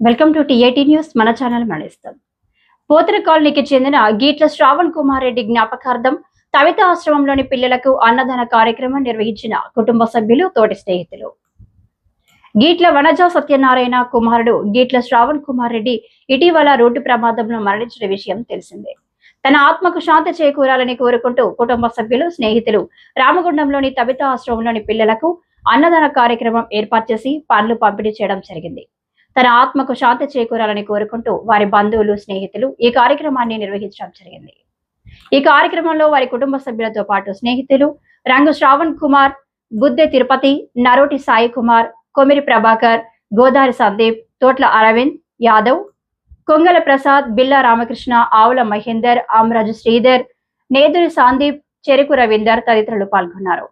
Welcome to TIT news. మన channel మణిస్తాం. పోతర కాలనీకి చెందిన గీట్ల శ్రావణ్ కుమార్ రెడ్డి జ్ఞాపకార్థం తవిత ఆశ్రమంలోని పిల్లలకు అన్నదాన కార్యక్రమం నిర్వహించిన కుటుంబ సభ్యులు, తోటి స్నేహితులు. గీట్ల వనజ సత్యనారాయణ కుమారుడు గీట్ల శ్రావణ్ కుమార్ రెడ్డి ఇటీవల రోడ్డు ప్రమాదంలో మరణించిన విషయం తెలిసిందే. తన ఆత్మకు శాంతి చేకూరాలని కోరుకుంటూ కుటుంబ సభ్యులు, స్నేహితులు రామగుండంలోని తవిత ఆశ్రమంలోని పిల్లలకు అన్నదాన కార్యక్రమం ఏర్పాటు చేసి పండ్లు పంపిణీ చేయడం జరిగింది. తన ఆత్మకు శాంతి చేకూరాలని కోరుకుంటూ వారి బంధువులు, స్నేహితులు ఈ కార్యక్రమాన్ని నిర్వహించడం జరిగింది. ఈ కార్యక్రమంలో వారి కుటుంబ సభ్యులతో పాటు స్నేహితులు రంగు శ్రావణ్ కుమార్, బుద్దె తిరుపతి, నరోటి సాయి కుమార్, కొమిరి ప్రభాకర్, గోదారి సందీప్, తోట్ల అరవింద్ యాదవ్, కొంగల ప్రసాద్, బిల్లా రామకృష్ణ, ఆవుల మహేందర్, ఆమ్రాజు శ్రీధర్, నేదురి సందీప్, చెరుకు రవీందర్ తదితరులు పాల్గొన్నారు.